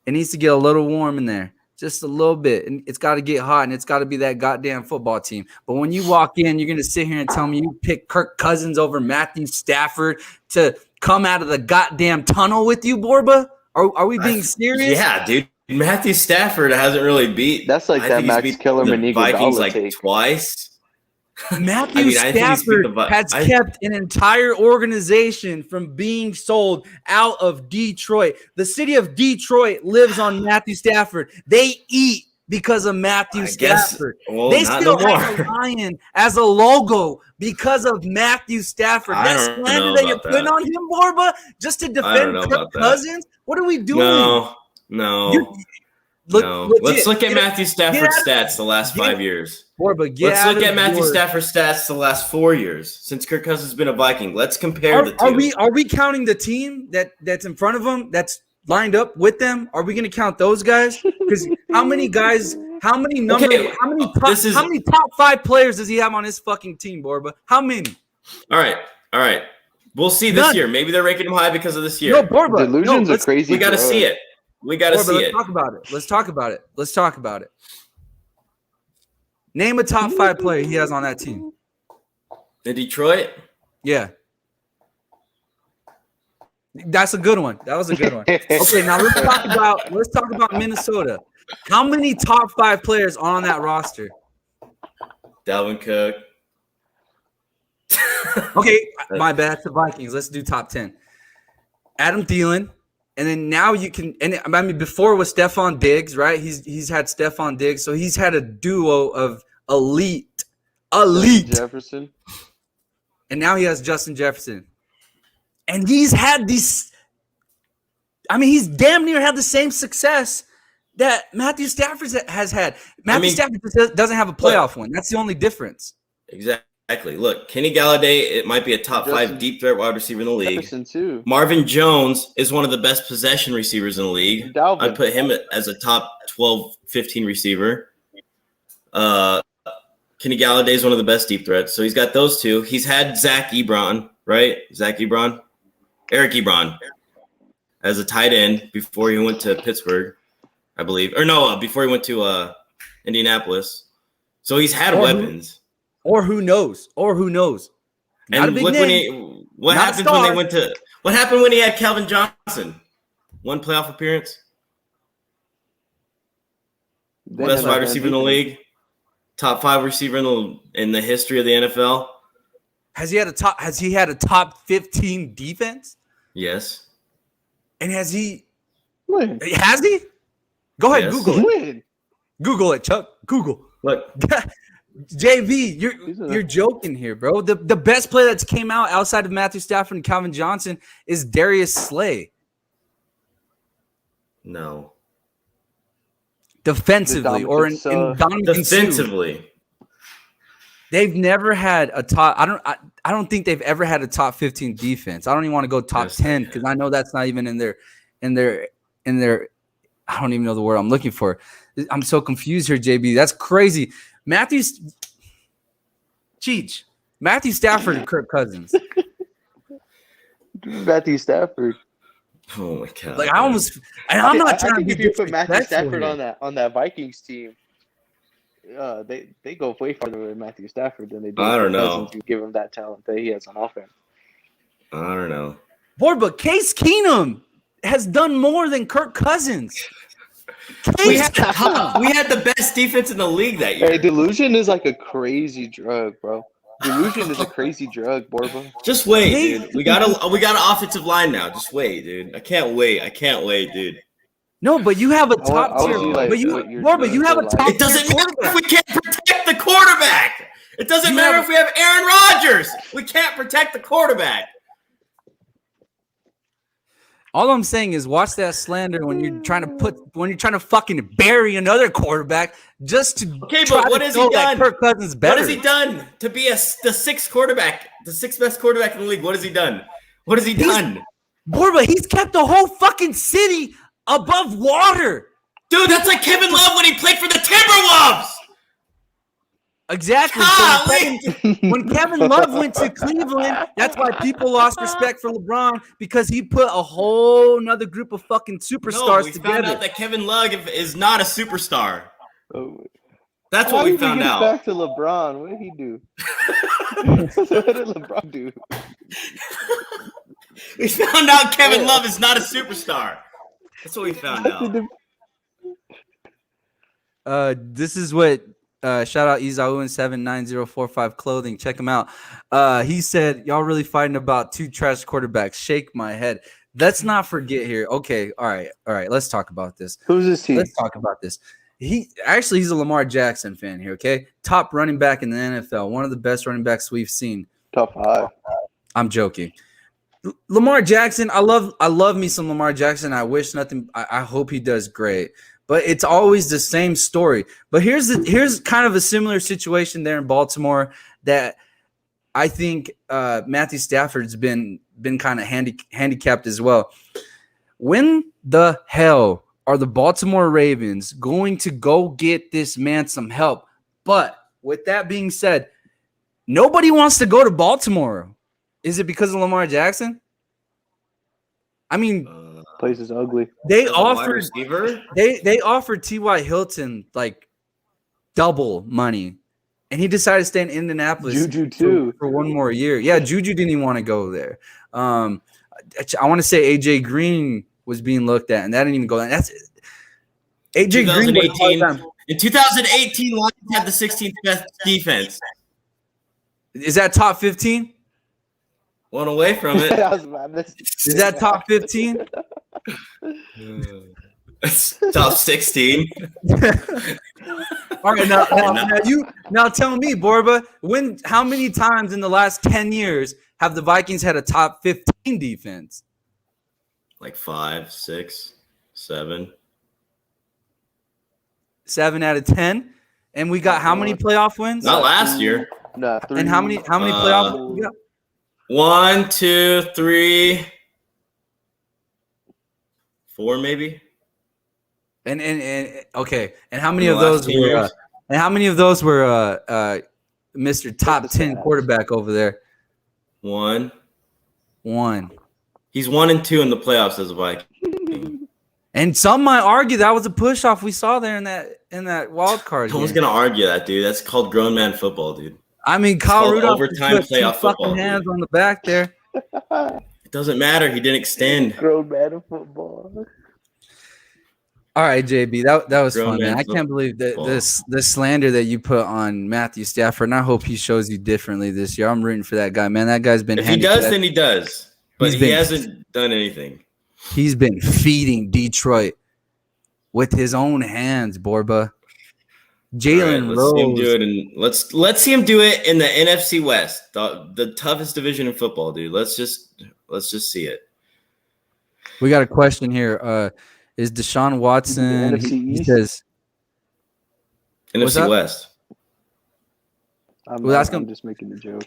It needs to get a little warm in there, just a little bit. And it's got to get hot, and it's got to be that goddamn football team. But when you walk in, you're going to sit here and tell me you pick Kirk Cousins over Matthew Stafford to come out of the goddamn tunnel with you, Borba? Are we being serious? Yeah, dude. Matthew Stafford hasn't really beat. That's like that Max Kellerman the Vikings like twice. Matthew Stafford has kept an entire organization from being sold out of Detroit. The city of Detroit lives on Matthew Stafford. They eat because of Matthew Stafford. They still have a lion as a logo because of Matthew Stafford. That slander that you're putting on him, Borba, just to defend Kirk Cousins? What are we doing? No. Let's look at Matthew Stafford's stats the last 5 years. Let's look at Matthew Stafford's stats the last 4 years since Kirk Cousins has been a Viking. Let's compare the two. Are we counting the team that's in front of them, that's lined up with them? Are we going to count those guys? Because how many guys? How many top 5 players does he have on his fucking team, Borba? How many? All right. We'll see this year. Maybe they're ranking him high because of this year. No, Borba. Delusions are crazy. We got to see it. Let's talk about it. Let's talk about it. Name a top 5 player he has on that team. In Detroit? Yeah. That's a good one. That was a good one. Okay, now let's talk about Minnesota. How many top 5 players are on that roster? Dalvin Cook. Okay, my bad. It's the Vikings. Let's do top 10. Adam Thielen. And then now you can, and I mean, before it was Stephon Diggs, right? He's had Stephon Diggs, so he's had a duo of elite. Jefferson. And now he has Justin Jefferson. And he's had these, I mean, he's damn near had the same success that Matthew Stafford has had. Stafford doesn't have a playoff win. That's the only difference. Exactly. Exactly. Look, Kenny Galladay, it might be a top Justin 5 deep threat wide receiver in the league. Jefferson too. Marvin Jones is one of the best possession receivers in the league. Dalvin. I'd put him as a top 12, 15 receiver. Kenny Galladay is one of the best deep threats. So he's got those two. He's had Zach Ebron, right? Eric Ebron as a tight end before he went to Pittsburgh, I believe. Or no, before he went to Indianapolis. So he's had weapons. Or who knows? Not a big look name. What happened when he had Calvin Johnson? One playoff appearance. Best wide receiver in the league. Top 5 receiver in the history of the NFL. Has he had a top 15 defense? Yes. And has he? When? Has he? Go ahead, Yes. Google it. When? Google it, Chuck. Google. Look, JV, you're joking here, bro. The best player that's came out outside of Matthew Stafford and Calvin Johnson is Darius Slay. no. Defensively or in Dominican Defensively. they've never had a top. I don't think they've ever had a top 15 defense. I don't even want to go top Yes, 10 because I know that's not even in their. I don't even know the word I'm looking for. I'm so confused here, JB. That's crazy. Cheech, Matthew Stafford and Kirk Cousins. Matthew Stafford. Oh my god. Like I'm not trying to think be if you put Matthew disrespectful Stafford here. on that Vikings team, they go way farther with Matthew Stafford than they do. I don't with know. Cousins. You give him that talent that he has on offense. I don't know. But Case Keenum has done more than Kirk Cousins. We had the best defense in the league that year. Hey, delusion is like a crazy drug, bro. Delusion is a crazy drug, Borba. Just wait, dude. We got an offensive line now. Just wait, dude. I can't wait, dude. No, but you have a I top wanna tier. see, like, But you, what you're Borba, you doing have a for, top. like- It doesn't tier matter quarterback. if we can't protect the quarterback. It doesn't matter if we have Aaron Rodgers. We can't protect the quarterback. All I'm saying is watch that slander when you're trying to fucking bury another quarterback just to Okay, try but what to has he show that done? Kirk Cousins better. What has he done to be the sixth quarterback, the sixth best quarterback in the league? What has he done? What has he done? Borba, he's kept the whole fucking city above water. Dude, that's like Kevin Love when he played for the Timberwolves. Exactly. So when Kevin Love went to Cleveland, that's why people lost respect for LeBron because he put a whole nother group of fucking superstars we together. found out that Kevin Love is not a superstar. Oh, That's why what we did found get out. Back to LeBron. What did he do? What did LeBron do? We found out Kevin Love is not a superstar. That's what we found out. This is what shout out Izaun79045 clothing. Check him out. He said, y'all really fighting about two trash quarterbacks. Shake my head. Let's not forget here. Okay, all right. Let's talk about this. Who's this team? Let's talk about this. He's a Lamar Jackson fan here. Okay, top running back in the NFL, one of the best running backs we've seen. Top 5. I'm joking. Lamar Jackson, I love me some Lamar Jackson. I wish nothing. I hope he does great. But it's always the same story. But here's kind of a similar situation there in Baltimore that I think Matthew Stafford's been kind of handicapped as well. When the hell are the Baltimore Ravens going to go get this man some help? But with that being said, nobody wants to go to Baltimore. Is it because of Lamar Jackson? I mean, Place is ugly. they Wide offered receiver? they offered T.Y. Hilton like double money, and he decided to stay in Indianapolis. Juju too. for one more year. Yeah, Juju didn't even want to go there. I want to say AJ Green was being looked at, and that didn't even go. That's AJ Green. 2018. In 2018, Lions had the 16th best defense. Is that top 15? One away from it. That was madness. Is that top 15? Top 16. All right, now tell me, Borba, how many times in the last 10 years have the Vikings had a top 15 defense? Like 5, 6, 7. 7 out of 10. And we got how many playoff wins? Not last year. Nah, 3. And how many playoffs you got? 1, 2, 3, 4, maybe. And okay. And how many In of the last those 10 were? years? And how many of those were Mr. Top 10 quarterback over there? 1. He's 1 and 2 in the playoffs as a Viking. And some might argue that was a push off we saw there in that wild card. No one's game. gonna argue that, dude. That's called grown man football, dude. I mean, It's Kyle called Rudolph overtime put two playoff fucking football, hands dude. on the back there. It doesn't matter. He didn't extend. Grown man of football. All right, JB, that was Grown fun, man. man I can't believe that football. this slander that you put on Matthew Stafford, and I hope he shows you differently this year. I'm rooting for that guy, man. That guy's been If he does, handicapped. then he does. But he hasn't done anything. He's been feeding Detroit with his own hands, Borba. Jalen Let's Rose. see him do it, and let's see him do it in the NFC West, the toughest division in football, dude. Let's just see it. We got a question here. Is Deshaun Watson? He says What's NFC that? West. I'm just making a joke.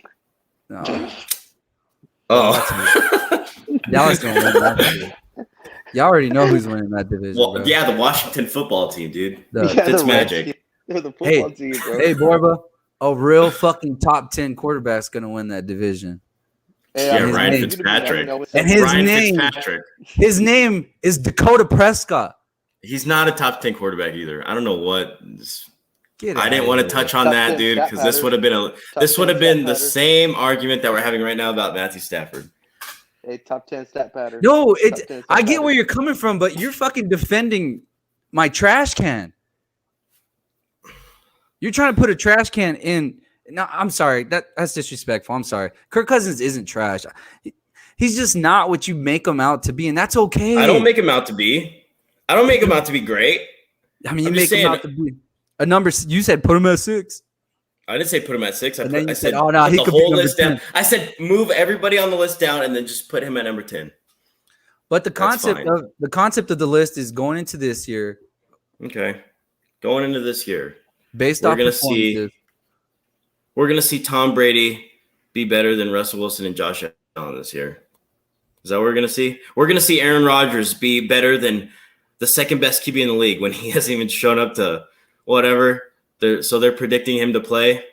No. Oh, Dallas gonna win that division. Y'all already know who's winning that division. well, bro. yeah, the Washington football team, dude. The- Fitz magic. They're the Hey, football team, bro. hey, Borba, a real fucking top 10 quarterback's gonna win that division. Hey, Yeah, I'm Ryan gonna be Fitzpatrick. having And his Ryan name- Fitzpatrick. His name is Dakota Prescott. He's not a top 10 quarterback either. I don't know what. Get I didn't outta want to here. touch on Top that, 10 dude, stat because this pattern. would have been Top the 10 stat same argument that we're having right now about Matthew Stafford. Hey, top 10 stat pattern. No, Top 10 stat I get pattern. where you're coming from, but you're fucking defending my trash can. You're trying to put a trash can in. No, I'm sorry. That's disrespectful. I'm sorry. Kirk Cousins isn't trash. He's just not what you make him out to be, and that's okay. I don't make him out to be. I don't make him out to be great. I mean, you I'm make just him out to be a number. You said put him at 6. I didn't say put him at 6. And then you I said, said, oh, no, put he the could be whole number list 10. down. I said move everybody on the list down and then just put him at number 10. But the That's concept fine. of the list is going into this year Okay. Going into this year, based We're off gonna performances. we're going to see Tom Brady be better than Russell Wilson and Josh Allen this year. Is that what we're going to see? We're going to see Aaron Rodgers be better than the second best QB in the league when he hasn't even shown up to whatever. So they're predicting him to play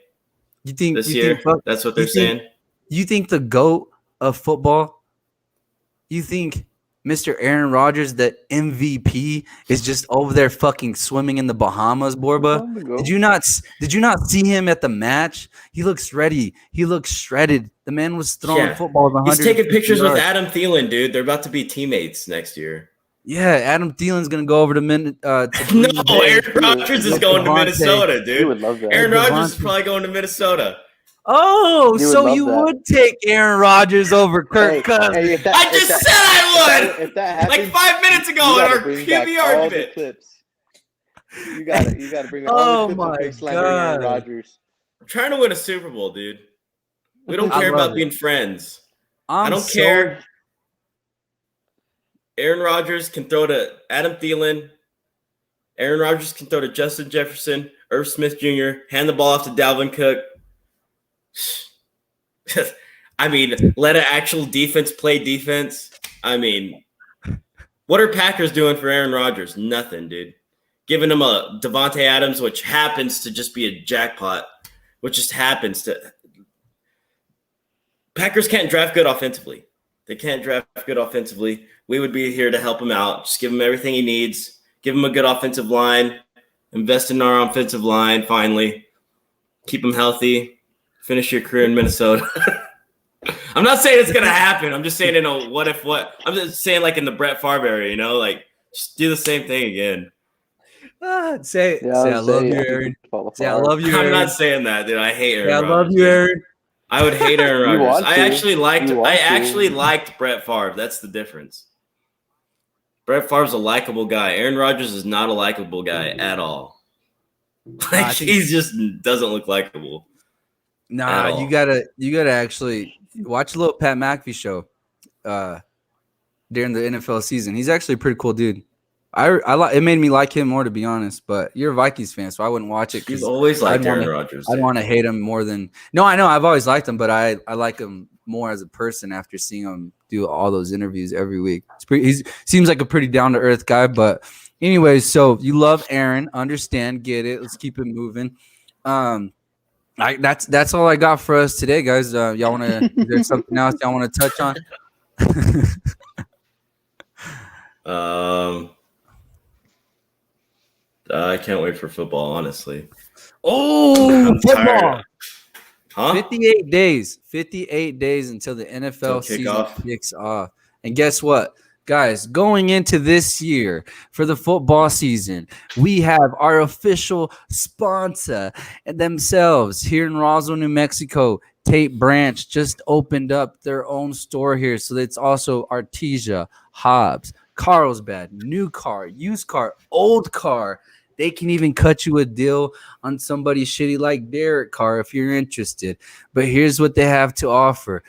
You think this you year. think, That's what they're saying. You think the GOAT of football? You think Mr. Aaron Rodgers, the MVP, is just over there fucking swimming in the Bahamas, Borba? Did you not see him at the match? He looks ready. He looks shredded. The man was throwing Yeah. footballs 100. He's taking pictures with Adam Thielen, dude. They're about to be teammates next year. Yeah, Adam Thielen's gonna go over to No, Green Bay. Aaron Rodgers is With going to Devontae. Minnesota, You dude. would love that. Aaron Rodgers is Devontae. probably going to Minnesota. Oh, You would so love you that. would take Aaron Rodgers over Kirk Cousins? Hey, if that, I if just that- said I would. If that happens, Like 5 minutes you ago in gotta our bring back QB all the argument. clips. You gotta bring back Oh all the clips my of him slandering Aaron God. Rodgers. I'm trying to win a Super Bowl, dude. We don't I care love about it. being friends. I'm I don't so- care. Aaron Rodgers can throw to Adam Thielen. Aaron Rodgers can throw to Justin Jefferson, Irv Smith Jr., hand the ball off to Dalvin Cook. I mean, let an actual defense play defense. I mean, what are Packers doing for Aaron Rodgers? Nothing, dude. Giving him a Devontae Adams, which happens to just be a jackpot, which just happens to. Packers can't draft good offensively. They can't draft good offensively. We would be here to help him out. Just give him everything he needs. Give him a good offensive line. Invest in our offensive line, finally. Keep him healthy. Finish your career in Minnesota. I'm not saying it's going to happen. I'm just saying in a what if what. I'm just saying like in the Brett Favre area, you know? Like, just do the same thing again. Say Yeah, I love you, Aaron. Say I love you, I'm Aaron. not saying that, dude. I hate Aaron Say I Rodgers, love you, dude. Aaron. I would hate Aaron You Rodgers. want I to. actually You want to. liked Brett Favre. That's the difference. Brett Favre's a likable guy. Aaron Rodgers is not a likable guy at all. I Like think- he just doesn't look likable. At Nah, all. you gotta actually watch a little Pat McAfee show during the NFL season. He's actually a pretty cool dude. It made me like him more, to be honest. But you're a Vikings fan, so I wouldn't watch it. You've always liked Aaron I'd Rodgers. want to hate him more than. No, I know I've always liked him, but I like him more as a person after seeing him do all those interviews every week. He seems like a pretty down to earth guy. But anyways, so you love Aaron, understand, get it. Let's keep it moving. That's all I got for us today, guys. Y'all want to? Is there something else y'all want to touch on? I can't wait for football, honestly. Oh, football! Huh? 58 days. 58 days until the NFL season kicks off. And guess what? Guys, going into this year for the football season, we have our official sponsor themselves here in Roswell, New Mexico. Tate Branch just opened up their own store here. So it's also Artesia, Hobbs, Carlsbad, new car, used car, old car. They can even cut you a deal on somebody shitty like Derek Carr if you're interested. But here's what they have to offer.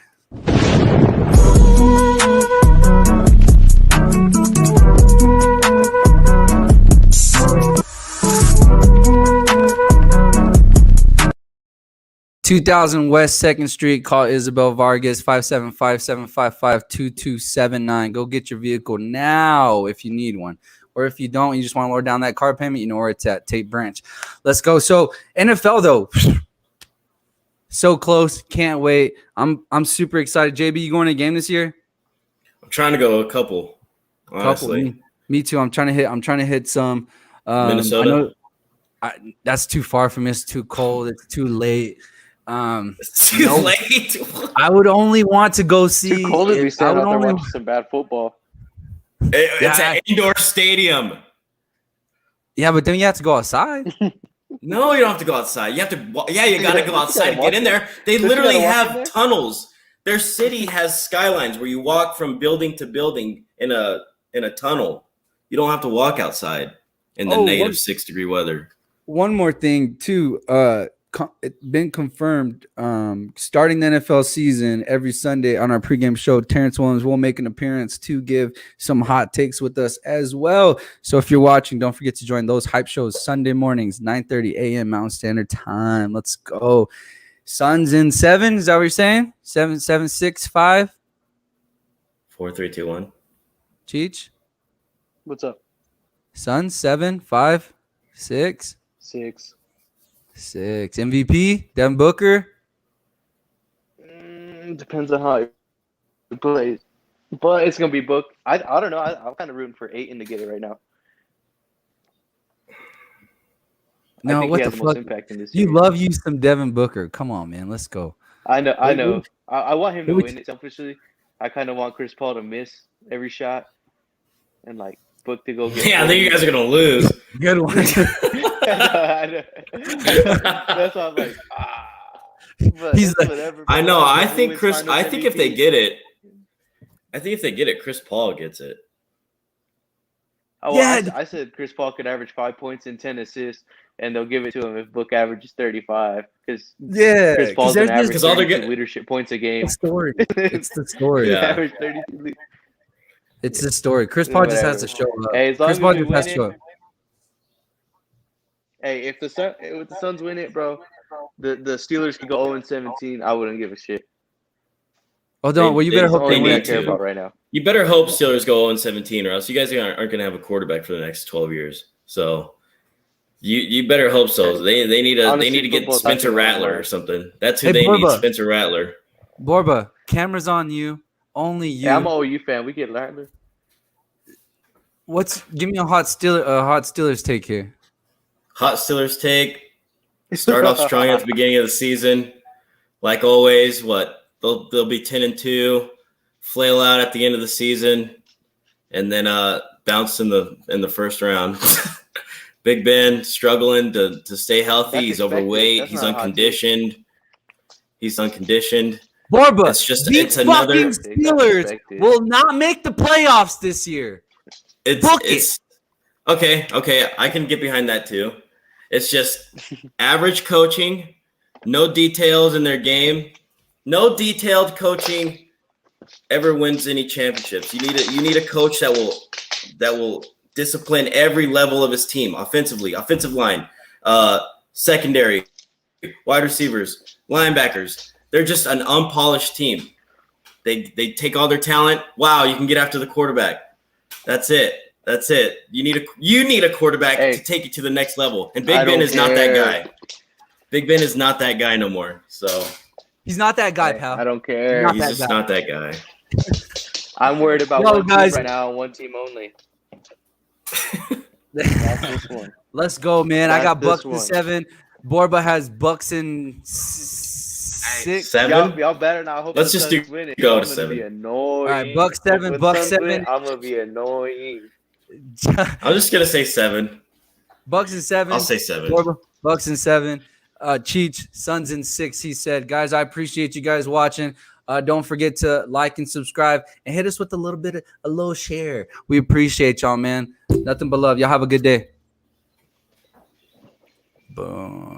2000 West 2nd Street. Call Isabel Vargas, 575-755-2279. Go get your vehicle now if you need one. Or if you don't, you just want to lower down that car payment, you know where it's at, Tate Branch. Let's go. So NFL, though, so close. Can't wait. I'm super excited. JB, you going to a game this year? I'm trying to go a couple, honestly. Me too. I'm trying to hit some. Minnesota? That's too far from me. It's too cold. It's too late. It's too late. I would only want to go see. Too cold to be standing out there watching some bad football. It's an indoor stadium. Yeah, but then you have to go outside. No, you don't have to go outside. You have to. Yeah, you got to go outside to get in there. They literally have tunnels. Their city has skylines where you walk from building to building in a tunnel. You don't have to walk outside in the negative 6-degree weather. One more thing too. It's been confirmed. Starting the NFL season every Sunday on our pregame show, Terrence Williams will make an appearance to give some hot takes with us as well. So if you're watching, don't forget to join those hype shows Sunday mornings, 9:30 a.m. Mountain Standard Time. Let's go. Suns in 7. Is that what you're saying? 7, 7, 6, 5. 4, 3, 2, 1. Cheech. What's up? Suns 7, 5, 6. 6. MVP, Devin Booker. Depends on how it plays. But it's going to be Book. I don't know. I'm kind of rooting for Ayton to get it right now. No, I think what he the has the most fuck? impact in this You series. love you some Devin Booker. Come on, man. Let's go. I know. I want him to win it selfishly. I kind of want Chris Paul to miss every shot and like Book to go get. Yeah, I think you guys are gonna lose. Good one. I know. That's why I'm like, But He's like, whatever. I know. I think Finals if they MVP. get it, Chris Paul gets it. Oh, well, I said Chris Paul could average 5 points and 10 assists, and they'll give it to him if Book averages 35. Because Chris Paul's an average 32 leadership points a game. It's the story. It's the story. He Yeah. averaged 32 It's the story. Chris Paul just has to show up. Hey, as long Chris as Paul we just has win to show it, up. hey, if the Suns win it, bro, the Steelers could go 0-17. I wouldn't give a shit. Oh, don't. Well, you better That's the hope they only thing I win. care about right now. You better hope Steelers go 0-17, or else you guys aren't going to have a quarterback for the next 12 years. So you better hope so. They need to get football's Spencer actually Rattler hard. or something. That's who Hey, they need, Borba. Spencer Rattler. Borba, cameras on you. Only you. Yeah, I'm an OU fan. We get Rattler. Give me a hot Steelers take here. Hot Steelers take. Start off strong at the beginning of the season, like always. They'll be 10-2, flail out at the end of the season, and then bounce in the first round. Big Ben struggling to stay healthy. That's He's expected. overweight. That's He's not a hot unconditioned. Borba, It's these another. fucking Steelers will not make the playoffs this year. It's okay. I can get behind that too. It's just average coaching, no details in their game, no detailed coaching ever wins any championships. You need a coach that will discipline every level of his team, offensively, offensive line, secondary, wide receivers, linebackers. They're just an unpolished team. They take all their talent. Wow, you can get after the quarterback. That's it. You need a quarterback to take it to the next level. And Big Ben is not that guy. Big Ben is not that guy no more. So he's not that guy, pal. I don't care. He's just not that guy. I'm worried about one team right now, one team only. That's this one. Let's go, man. I got Bucks in one. 7. Borba has Bucks in 6. 7? Y'all better not hope Let's the just Suns do win it. go I'm to gonna 7. Be annoying. All right, Bucks 7, When Bucks Suns 7. win, I'm gonna be annoying. I'm just gonna say 7. Bucks in 7. I'll say 7. Borba, Bucks in 7. Cheech, Suns in 6. He said, guys, I appreciate you guys watching. Don't forget to like and subscribe and hit us with a little share. We appreciate y'all, man. Nothing but love. Y'all have a good day. Boom.